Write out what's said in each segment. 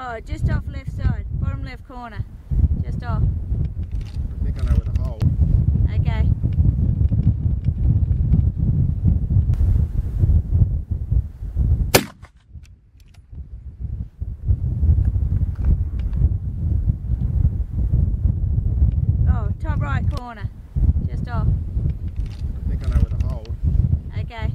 Oh, just off left side, bottom left corner. Just off. I think I know where to hold. Okay. Oh, top right corner. Just off. I think I know where to hold. Okay.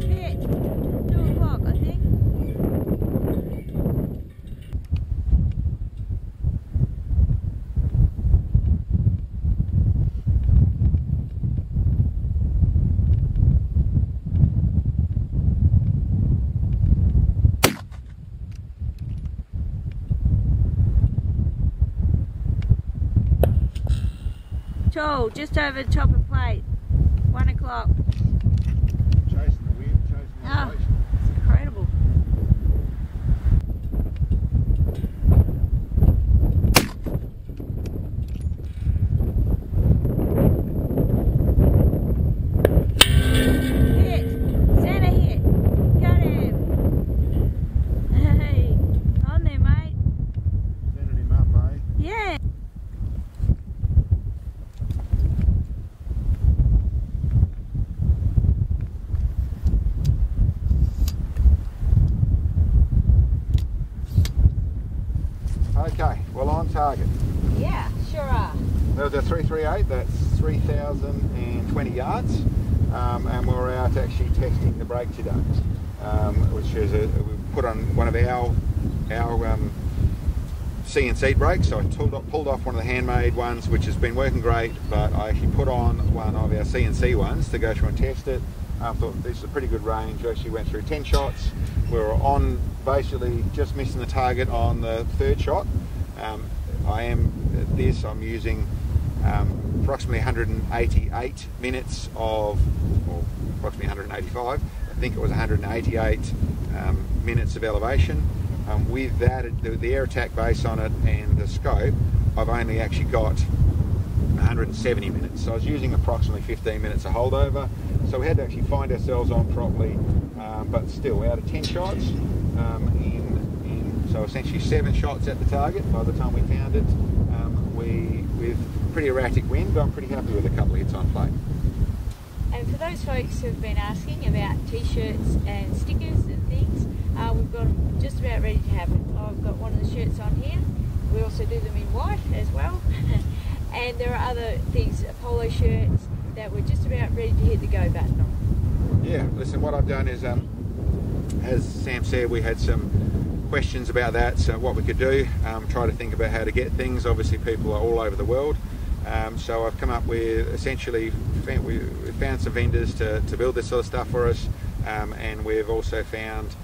Hit. 2 o'clock, I think. Toll, just over the top of plate. 1 o'clock. Chasing the wind, chasing the elevation. It's incredible. Hit. Center hit. Got him. Hey. On there, mate. Sending him up, eh? Yeah. Okay, well on target. Yeah, sure are. That was a 338, that's 3020 yards, and we're out actually testing the brake today, which is we put on one of our CNC brakes. So I pulled off one of the handmade ones, which has been working great, but I actually put on one of our CNC ones to go through and test it. I thought this is a pretty good range. We actually went through 10 shots. We were on basically just missing the target on the 3rd shot. I'm using approximately 188 minutes of, or approximately 185. I think it was 188 minutes of elevation. With that, the air attack base on it and the scope, I've only actually got 170 minutes. So I was using approximately 15 minutes of holdover. So we had to actually find ourselves on properly, but still out of 10 shots, so essentially 7 shots at the target by the time we found it. With pretty erratic wind, but I'm pretty happy with a couple of hits on plate. And for those folks who've been asking about t-shirts and stickers and things, we've got them just about ready to have it. I've got one of the shirts on here. We also do them in white as well. And there are other things, polo shirts, that we're just about ready to hit the go button on. Yeah, listen, what I've done is, as Sam said, we had some questions about that, so what we could do, try to think about how to get things. Obviously people are all over the world, so I've come up with, essentially, we found some vendors to build this sort of stuff for us, and we've also found,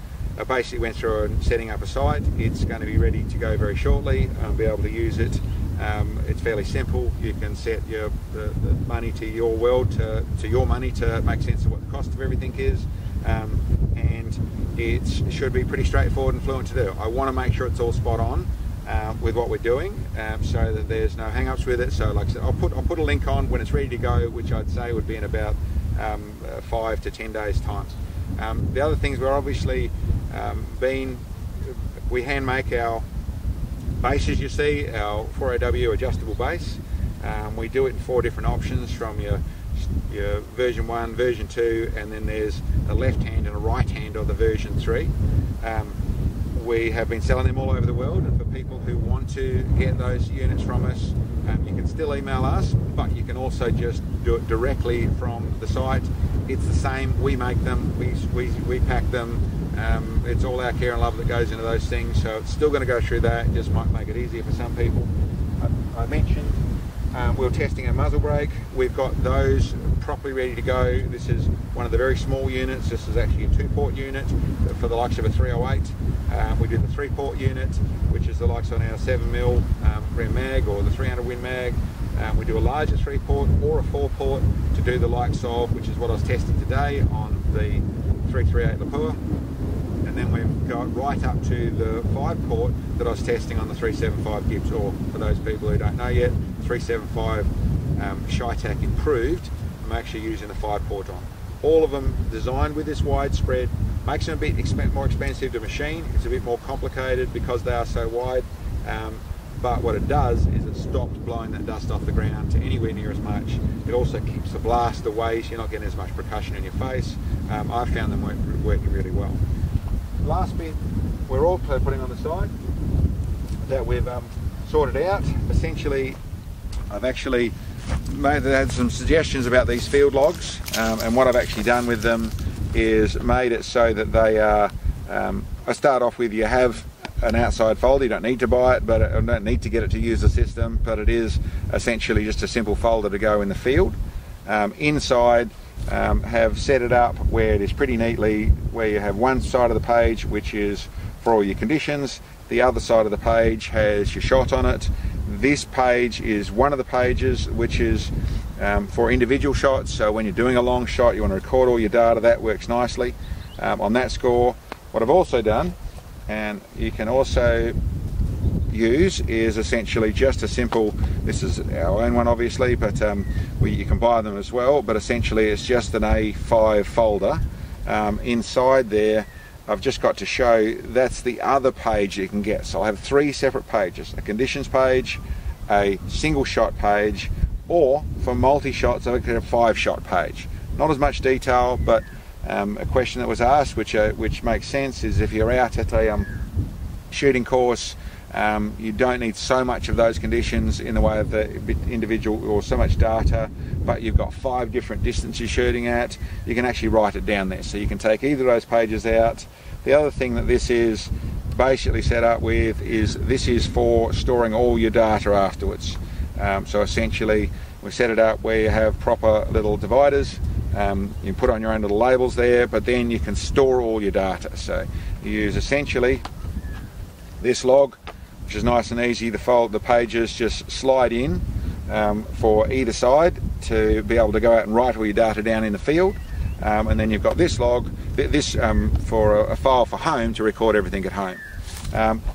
basically went through and setting up a site. It's going to be ready to go very shortly, be able to use it. It's fairly simple. You can set the money to your world, to your money, to make sense of what the cost of everything is, and it should be pretty straightforward and fluent to do. I want to make sure it's all spot on with what we're doing, so that there's no hang-ups with it. So like I said, I'll put a link on when it's ready to go, which I'd say would be in about 5 to 10 days time. The other things we're obviously we hand make our bases, you see, our 4AW adjustable base. We do it in 4 different options, from your version 1, version 2, and then there's a left hand and a right hand of the version 3. We have been selling them all over the world, and for people who want to get those units from us, you can still email us, but you can also just do it directly from the site. It's the same, we make them, we pack them, it's all our care and love that goes into those things, so it's still going to go through that. It just might make it easier for some people. I mentioned we were testing a muzzle brake. We've got those properly ready to go. This is one of the very small units. This is actually a 2-port unit for the likes of a 308. We do the 3-port unit, which is the likes on our 7mm Rem mag or the 300 Win mag. We do a larger 3-port or a 4-port to do the likes of, which is what I was testing today on the 338 Lapua. And then we've got right up to the 5 port that I was testing on the 375 Gibbs, or for those people who don't know yet, 375 Shitec improved. I'm actually using the 5 port on. All of them designed with this widespread. Makes them a bit more expensive to machine. It's a bit more complicated because they are so wide. But what it does is it stops blowing that dust off the ground to anywhere near as much. It also keeps the blast away, so you're not getting as much percussion in your face. I've found them working really well. Last bit we're also putting on the side that we've sorted out. Essentially, I've actually had some suggestions about these field logs, and what I've actually done with them is made it so that they are, I start off with, you have an outside folder, you don't need to buy it, but I don't need to get it to use the system, but it is essentially just a simple folder to go in the field. Inside, have set it up where it is pretty neatly, where you have one side of the page which is for all your conditions, the other side of the page has your shot on it. This page is one of the pages which is for individual shots, so when you're doing a long shot you want to record all your data, that works nicely on that score. What I've also done, and you can also use, is essentially just a simple, this is our own one obviously, but you can buy them as well, but essentially it's just an A5 folder. Inside there I've just got to show that's the other page you can get. So I have 3 separate pages: a conditions page, a single shot page, or for multi-shots I could have a 5-shot page. Not as much detail, but a question that was asked, which makes sense, is if you're out at a shooting course, you don't need so much of those conditions in the way of the individual, or so much data, but you've got 5 different distances you're shooting at. You can actually write it down there, so you can take either of those pages out. The other thing that this is basically set up with is this is for storing all your data afterwards. So essentially we set it up where you have proper little dividers. You can put on your own little labels there, but then you can store all your data. So you use essentially this log, which is nice and easy. The pages just slide in for either side to be able to go out and write all your data down in the field. And then you've got this log, for a file for home to record everything at home.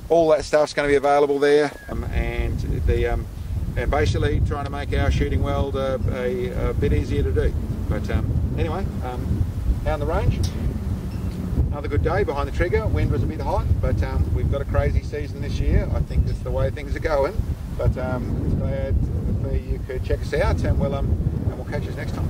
All that stuff's going to be available there, and basically trying to make our shooting world a bit easier to do. But anyway, down the range, another good day behind the trigger. Wind was a bit hot, but we've got a crazy season this year. I think that's the way things are going. But glad you could check us out, and we'll catch us next time.